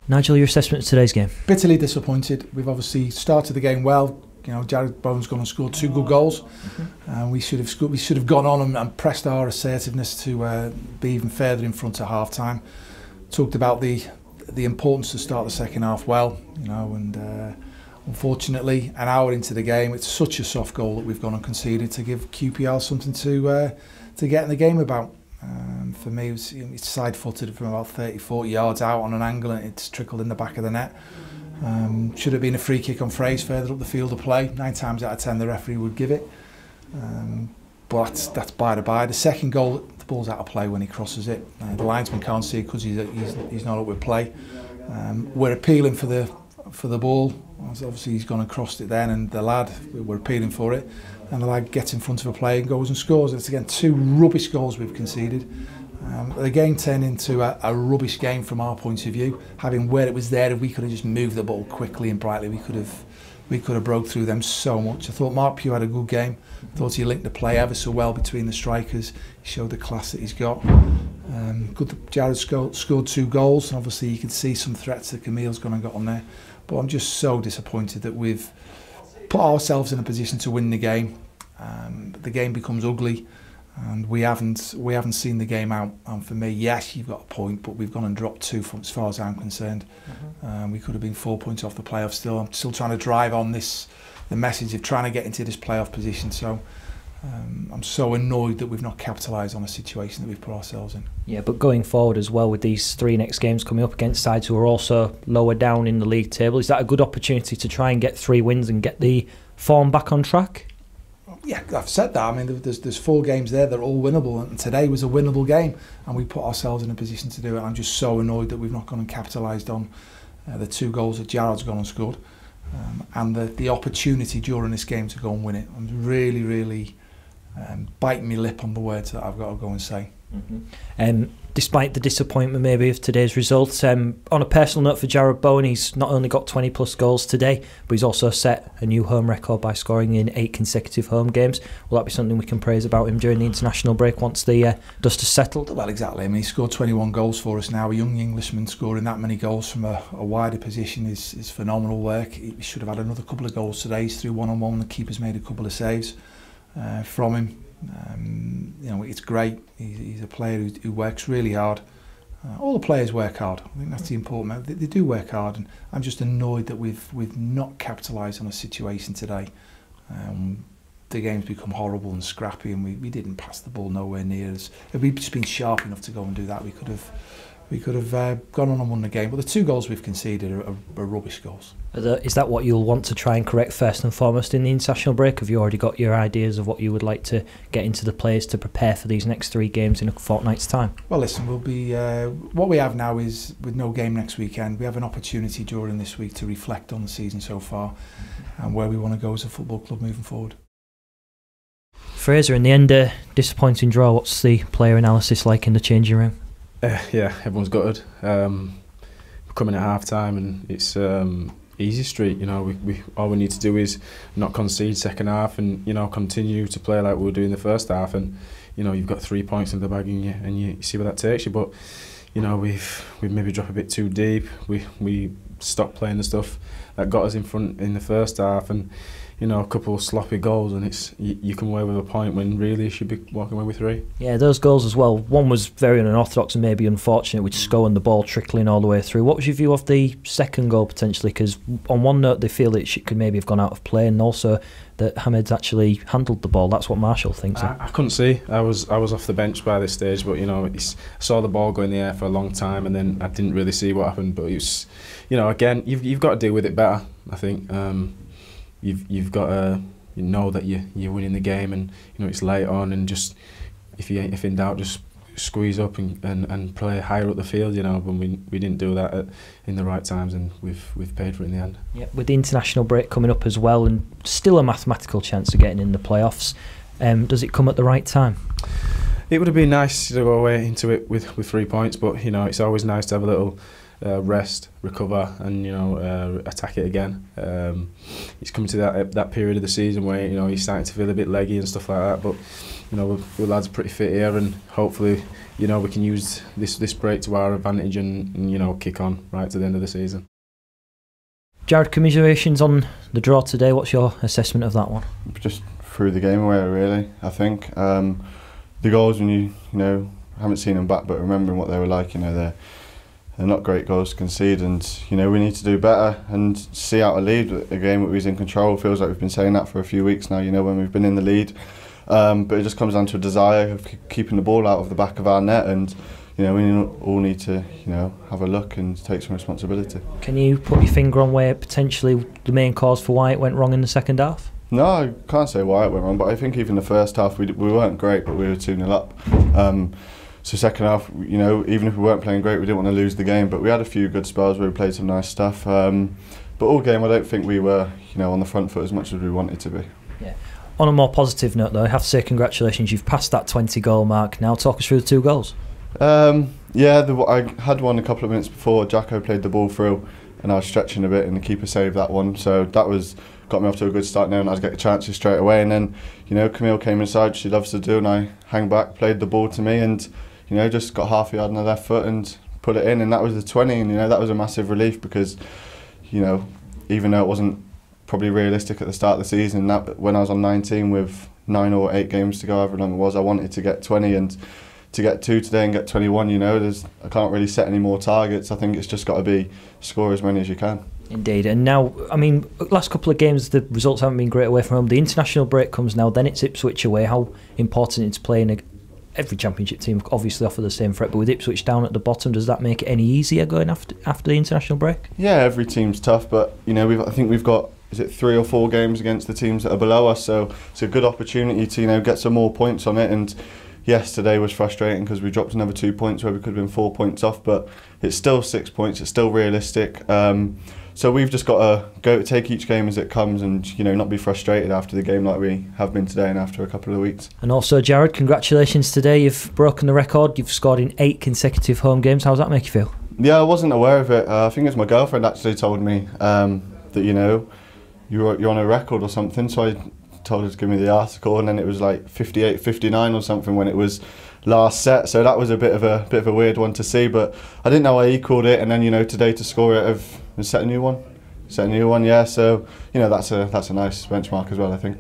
Nigel, your assessment of today's game? Bitterly disappointed. We've obviously started the game well. Jarrod Bowen's gone and scored 2 good goals, and we should have gone on and pressed our assertiveness to be even further in front at half time. Talked about the importance to start the second half well, and unfortunately, an hour into the game, it's such a soft goal that we've gone and conceded to give QPR something to get in the game about. For me, it's side-footed from about 30-40 yards out on an angle, and it's trickled in the back of the net. Should have been a free kick on Fraizer further up the field of play. 9 times out of 10 the referee would give it. But that's by the by. The second goal, the ball's out of play when he crosses it. The linesman can't see it because he's not up with play. We're appealing for the ball. Obviously he's gone and crossed it then, and the lad, we're appealing for it, and the lad gets in front of a player and goes and scores. It's again 2 rubbish goals we've conceded. The game turned into a rubbish game from our point of view. Having where it was there, if we could have just moved the ball quickly and brightly, we could have broke through them so much. I thought Mark Pugh had a good game. I thought he linked the play ever so well between the strikers. He showed the class that he's got. Good that Jarrod scored 2 goals. Obviously you can see some threats that Camille's gone and got on there. But I'm just so disappointed that we've put ourselves in a position to win the game. The game becomes ugly, and we haven't seen the game out. And for me, yes, you've got a point, but we've gone and dropped 2 from as far as I'm concerned. We could have been 4 points off the playoffs still. I'm still trying to drive on the message of trying to get into this playoff position. So I'm so annoyed that we've not capitalised on a situation that we've put ourselves in. Yeah, but going forward as well with these 3 next games coming up against sides who are also lower down in the league table, is that a good opportunity to try and get 3 wins and get the form back on track? Yeah, I've said that. I mean, there's 4 games there that are all winnable, and today was a winnable game, and we put ourselves in a position to do it. I'm just so annoyed that we've not gone and capitalised on the 2 goals that Jarrod's gone and scored, and the opportunity during this game to go and win it. I'm really, really biting my lip on the words that I've got to go and say. Despite the disappointment maybe of today's results, on a personal note for Jarrod Bowen, he's not only got 20 plus goals today, but he's also set a new home record by scoring in 8 consecutive home games. Will that be something we can praise about him during the international break once the dust has settled? Well, exactly. I mean, he scored 21 goals for us now. A young Englishman scoring that many goals from a wider position is phenomenal work. He should have had another couple of goals today. He's through 1-on-1. The keeper's made a couple of saves from him. It's great. He's a player who works really hard. All the players work hard. I think that's the important. They do work hard, and I'm just annoyed that we've not capitalised on a situation today. The game's become horrible and scrappy, and we didn't pass the ball nowhere near us. If we'd just been sharp enough to go and do that, we could have gone on and won the game. But the 2 goals we've conceded are rubbish goals. Is that what you'll want to try and correct first and foremost in the international break? Have you already got your ideas of what you would like to get into the players to prepare for these next 3 games in a fortnight's time? Well, listen, we'll be. What we have now is, with no game next weekend, we have an opportunity during this week to reflect on the season so far and where we want to go as a football club moving forward. Fraizer, in the end, disappointing draw. What's the player analysis like in the changing room? Yeah, everyone's gutted. We're coming at half time, and it's easy street. We all we need to do is not concede second half, and continue to play like we were doing the first half. And you've got 3 points in the bag, and you see where that takes you. But we've maybe dropped a bit too deep. We stopped playing the stuff that got us in front in the first half, and a couple of sloppy goals, and it's you come away with a point when really you should be walking away with 3. Yeah, those goals as well. One was very unorthodox and maybe unfortunate with Sco and the ball trickling all the way through. What was your view of the second goal potentially? Because on one note they feel that it could maybe have gone out of play, and also that Hamed's actually handled the ball. That's what Marshall thinks. I couldn't see. I was off the bench by this stage, but I saw the ball go in the air for a long time, and then I didn't really see what happened. But it was, again, you've got to deal with it better, I think. You've got to know that you're winning the game, and it's late on, and just if in doubt, just squeeze up and play higher up the field. But we didn't do that in the right times, and we've paid for it in the end. Yeah, with the international break coming up as well, and still a mathematical chance of getting in the playoffs, does it come at the right time? It would have been nice to go away into it with 3 points, but it's always nice to have a little rest, recover, and attack it again. He's coming to that period of the season where he's starting to feel a bit leggy and stuff like that. But the lads are pretty fit here, and hopefully we can use this break to our advantage and kick on right to the end of the season. Jarrod, commiserations on the draw today. What's your assessment of that one? Just threw the game away, really. I think the goals, when you haven't seen them back, but remembering what they were like, they're not great goals to concede, and we need to do better and see out a lead. A game that we was in control. Feels like we've been saying that for a few weeks now. When we've been in the lead, but it just comes down to a desire of keeping the ball out of the back of our net, and we all need to have a look and take some responsibility. Can you put your finger on where potentially the main cause for why it went wrong in the second half? No, I can't say why it went wrong, but I think even the first half we weren't great, but we were 2-0 up. So second half, even if we weren't playing great, we didn't want to lose the game. But we had a few good spells where we played some nice stuff. But all game, I don't think we were, on the front foot as much as we wanted to be. Yeah. On a more positive note, though, I have to say congratulations. You've passed that 20-goal mark. Now talk us through the 2 goals. I had one a couple of minutes before. Jacko played the ball through, and I was stretching a bit, and the keeper saved that one. So that got me off to a good start now, and I was getting chances straight away. And then, Camille came inside. She loves to do, and I hang back, played the ball to me, and just got half a yard on the left foot and put it in, and that was the 20. And that was a massive relief because, even though it wasn't probably realistic at the start of the season, that when I was on 19 with 9 or 8 games to go, however long it was, I wanted to get 20, and to get 2 today and get 21, I can't really set any more targets. I think it's just got to be score as many as you can. Indeed. And now, last couple of games the results haven't been great away from home. The international break comes now, then it's Ipswich away. How important it's playing every championship team obviously offer the same threat, but with Ipswich down at the bottom, does that make it any easier going after the international break? Yeah, every team's tough, but I think we've got 3 or 4 games against the teams that are below us, so it's a good opportunity to get some more points on it. And yes, today was frustrating because we dropped another 2 points where we could have been 4 points off, but it's still 6 points. It's still realistic. So we've just got to take each game as it comes, and not be frustrated after the game like we have been today and after a couple of weeks. And also, Jarrod, congratulations today. You've broken the record. You've scored in 8 consecutive home games. How does that make you feel? Yeah, I wasn't aware of it. I think it's my girlfriend actually told me that you're on a record or something. So I told her to give me the article, and then it was like 58, 59 or something when it was last set. So that was a bit of a weird one to see, but I didn't know I equalled it, and then today to score it set a new one. Yeah. So that's a nice benchmark as well, I think.